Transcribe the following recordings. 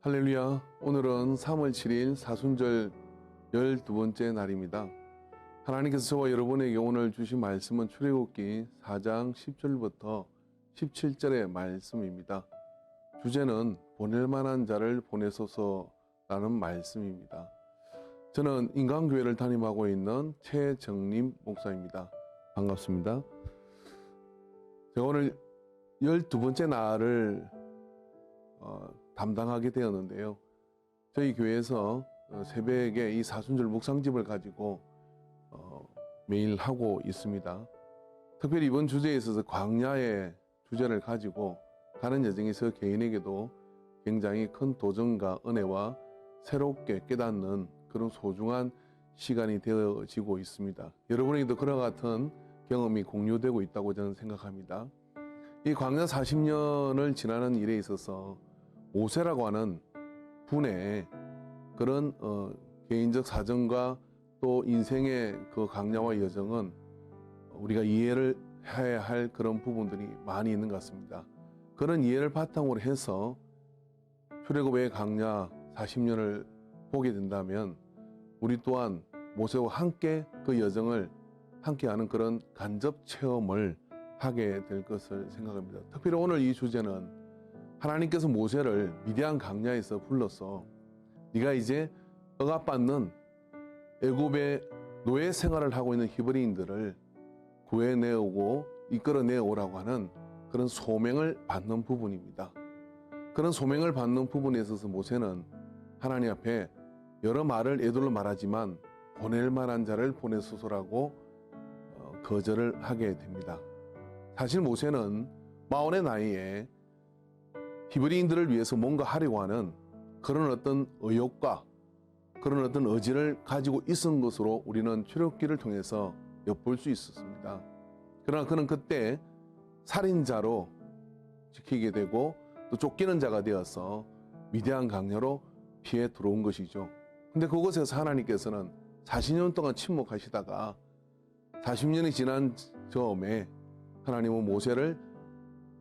할렐루야. 오늘은 3월 7일 사순절 12번째 날입니다. 하나님께서 저와 여러분에게 오늘 주신 말씀은 출애굽기 4장 10절부터 17절의 말씀입니다. 주제는 보낼 만한 자를 보내소서라는 말씀입니다. 저는 인간교회를 담임하고 있는 최정림 목사입니다. 반갑습니다. 제가 오늘 12번째 날을 담당하게 되었는데요. 저희 교회에서 새벽에 이 사순절 묵상집을 가지고 매일 하고 있습니다. 특별히 이번 주제에 있어서 광야의 주제를 가지고 가는 여정에서 개인에게도 굉장히 큰 도전과 은혜와 새롭게 깨닫는 그런 소중한 시간이 되어지고 있습니다. 여러분에게도 그와 같은 경험이 공유되고 있다고 저는 생각합니다. 이 광야 40년을 지나는 일에 있어서 모세라고 하는 분의 그런 개인적 사정과 또 인생의 그 강야와 여정은 우리가 이해를 해야 할 그런 부분들이 많이 있는 것 같습니다. 그런 이해를 바탕으로 해서 출애굽의 광야 40년을 보게 된다면 우리 또한 모세와 함께 그 여정을 함께하는 그런 간접 체험을 하게 될 것을 생각합니다. 특별히 오늘 이 주제는 하나님께서 모세를 미디안 광야에서 불러서 네가 이제 억압받는 애굽의 노예 생활을 하고 있는 히브리인들을 구해내오고 이끌어내오라고 하는 그런 소명을 받는 부분입니다. 그런 소명을 받는 부분에 있어서 모세는 하나님 앞에 여러 말을 애들로 말하지만 보낼 만한 자를 보내소서라고 거절을 하게 됩니다. 사실 모세는 마흔의 나이에 히브리인들을 위해서 뭔가 하려고 하는 그런 어떤 의욕과 그런 어떤 의지를 가지고 있은 것으로 우리는 출애굽기를 통해서 엿볼 수 있었습니다. 그러나 그는 그때 살인자로 지키게 되고 또 쫓기는 자가 되어서 미디안 광야로 피해 들어온 것이죠. 근데 그곳에서 하나님께서는 40년 동안 침묵하시다가 40년이 지난 즈음에 하나님은 모세를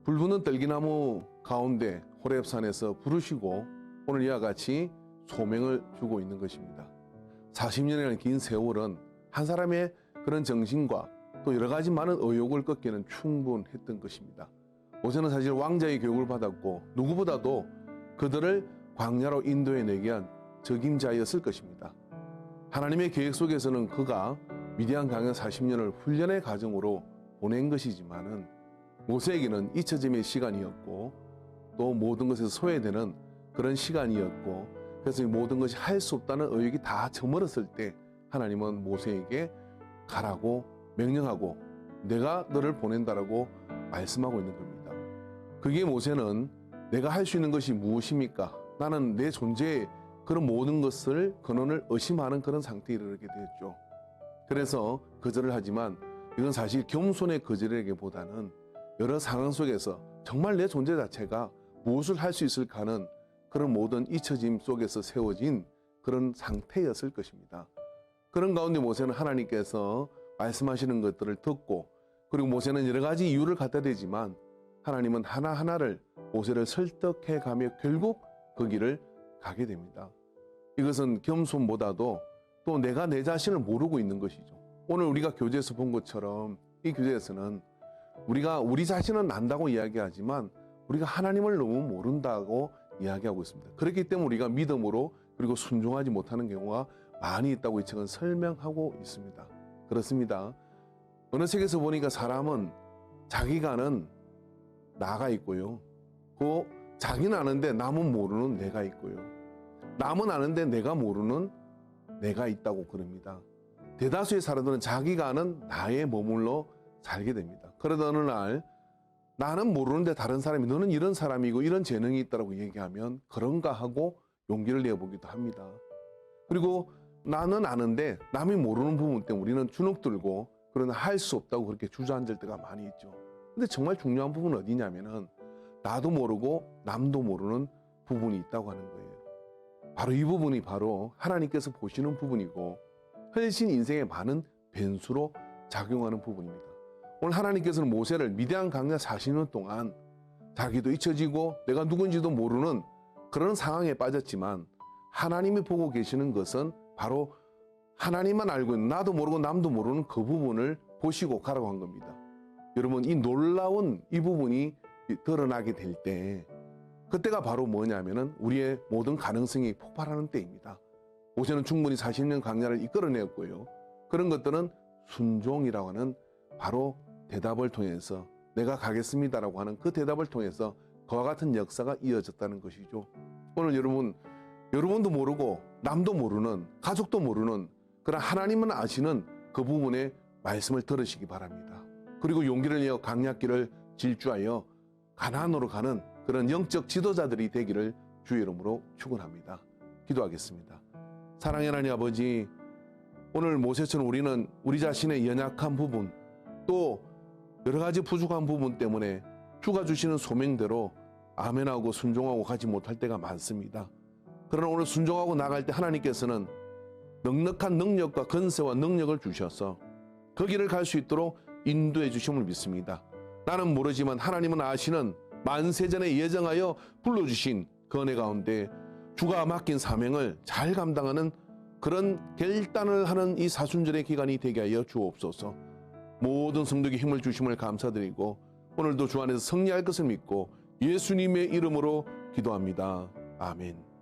불붙는 떨기나무 가운데 호렙산에서 부르시고 오늘 이와 같이 소명을 주고 있는 것입니다. 40년이라는 긴 세월은 한 사람의 그런 정신과 또 여러 가지 많은 의욕을 꺾기는 충분했던 것입니다. 모세는 사실 왕자의 교육을 받았고 누구보다도 그들을 광야로 인도해내게 한 적임자였을 것입니다. 하나님의 계획 속에서는 그가 미디안 광야 40년을 훈련의 과정으로 보낸 것이지만은 모세에게는 잊혀짐의 시간이었고 또 모든 것에서 소외되는 그런 시간이었고 그래서 이 모든 것이 할 수 없다는 의욕이 다 저물었을 때 하나님은 모세에게 가라고 명령하고 내가 너를 보낸다라고 말씀하고 있는 겁니다. 그게 모세는 내가 할 수 있는 것이 무엇입니까? 나는 내 존재의 그런 모든 것을 근원을 의심하는 그런 상태에 이르게 되었죠. 그래서 거절을 하지만 이건 사실 겸손의 거절이라기보다는 여러 상황 속에서 정말 내 존재 자체가 무엇을 할 수 있을까 하는 그런 모든 잊혀짐 속에서 세워진 그런 상태였을 것입니다. 그런 가운데 모세는 하나님께서 말씀하시는 것들을 듣고 그리고 모세는 여러 가지 이유를 갖다 대지만 하나님은 하나하나를 모세를 설득해 가며 결국 그 길을 가게 됩니다. 이것은 겸손보다도 또 내가 내 자신을 모르고 있는 것이죠. 오늘 우리가 교재에서 본 것처럼 이 교재에서는 우리가 우리 자신은 안다고 이야기하지만 우리가 하나님을 너무 모른다고 이야기하고 있습니다. 그렇기 때문에 우리가 믿음으로 그리고 순종하지 못하는 경우가 많이 있다고 이 책은 설명하고 있습니다. 그렇습니다. 어느 책에서 보니까 사람은 자기가 아는 나가 있고요. 그 자기는 아는데 남은 모르는 내가 있고요. 남은 아는데 내가 모르는 내가 있다고 그럽니다. 대다수의 사람들은 자기가 아는 나에 머물러 살게 됩니다. 그러다 어느 날 나는 모르는데 다른 사람이 너는 이런 사람이고 이런 재능이 있다고 얘기하면 그런가 하고 용기를 내보기도 합니다. 그리고 나는 아는데 남이 모르는 부분 때문에 우리는 주눅들고 그러나 할 수 없다고 그렇게 주저앉을 때가 많이 있죠. 근데 정말 중요한 부분은 어디냐면은 나도 모르고 남도 모르는 부분이 있다고 하는 거예요. 바로 이 부분이 바로 하나님께서 보시는 부분이고 훨씬 인생에 많은 변수로 작용하는 부분입니다. 오늘 하나님께서는 모세를 미디안 광야 40년 동안 자기도 잊혀지고 내가 누군지도 모르는 그런 상황에 빠졌지만 하나님이 보고 계시는 것은 바로 하나님만 알고 있는, 나도 모르고 남도 모르는 그 부분을 보시고 가라고 한 겁니다. 여러분, 이 놀라운 이 부분이 드러나게 될 때, 그때가 바로 뭐냐면은 우리의 모든 가능성이 폭발하는 때입니다. 모세는 충분히 40년 광야를 이끌어내었고요. 그런 것들은 순종이라고 하는 바로 대답을 통해서, 내가 가겠습니다라고 하는 그 대답을 통해서 그와 같은 역사가 이어졌다는 것이죠. 오늘 여러분도 모르고 남도 모르는, 가족도 모르는, 그러나 하나님은 아시는 그 부분의 말씀을 들으시기 바랍니다. 그리고 용기를 내어 광야길을 질주하여 가나안으로 가는 그런 영적 지도자들이 되기를 주의 이름으로 축원합니다. 기도하겠습니다. 사랑의 하나님 아버지, 오늘 모세처럼 우리는 우리 자신의 연약한 부분, 또 여러 가지 부족한 부분 때문에 주가 주시는 소명대로 아멘하고 순종하고 가지 못할 때가 많습니다. 그러나 오늘 순종하고 나갈 때 하나님께서는 넉넉한 능력과 권세와 능력을 주셔서 그 길을 갈 수 있도록 인도해 주심을 믿습니다. 나는 모르지만 하나님은 아시는 만세전에 예정하여 불러주신 그 은혜 가운데 주가 맡긴 사명을 잘 감당하는 그런 결단을 하는 이 사순절의 기간이 되게 하여 주옵소서. 모든 성도에게 힘을 주심을 감사드리고 오늘도 주 안에서 승리할 것을 믿고 예수님의 이름으로 기도합니다. 아멘.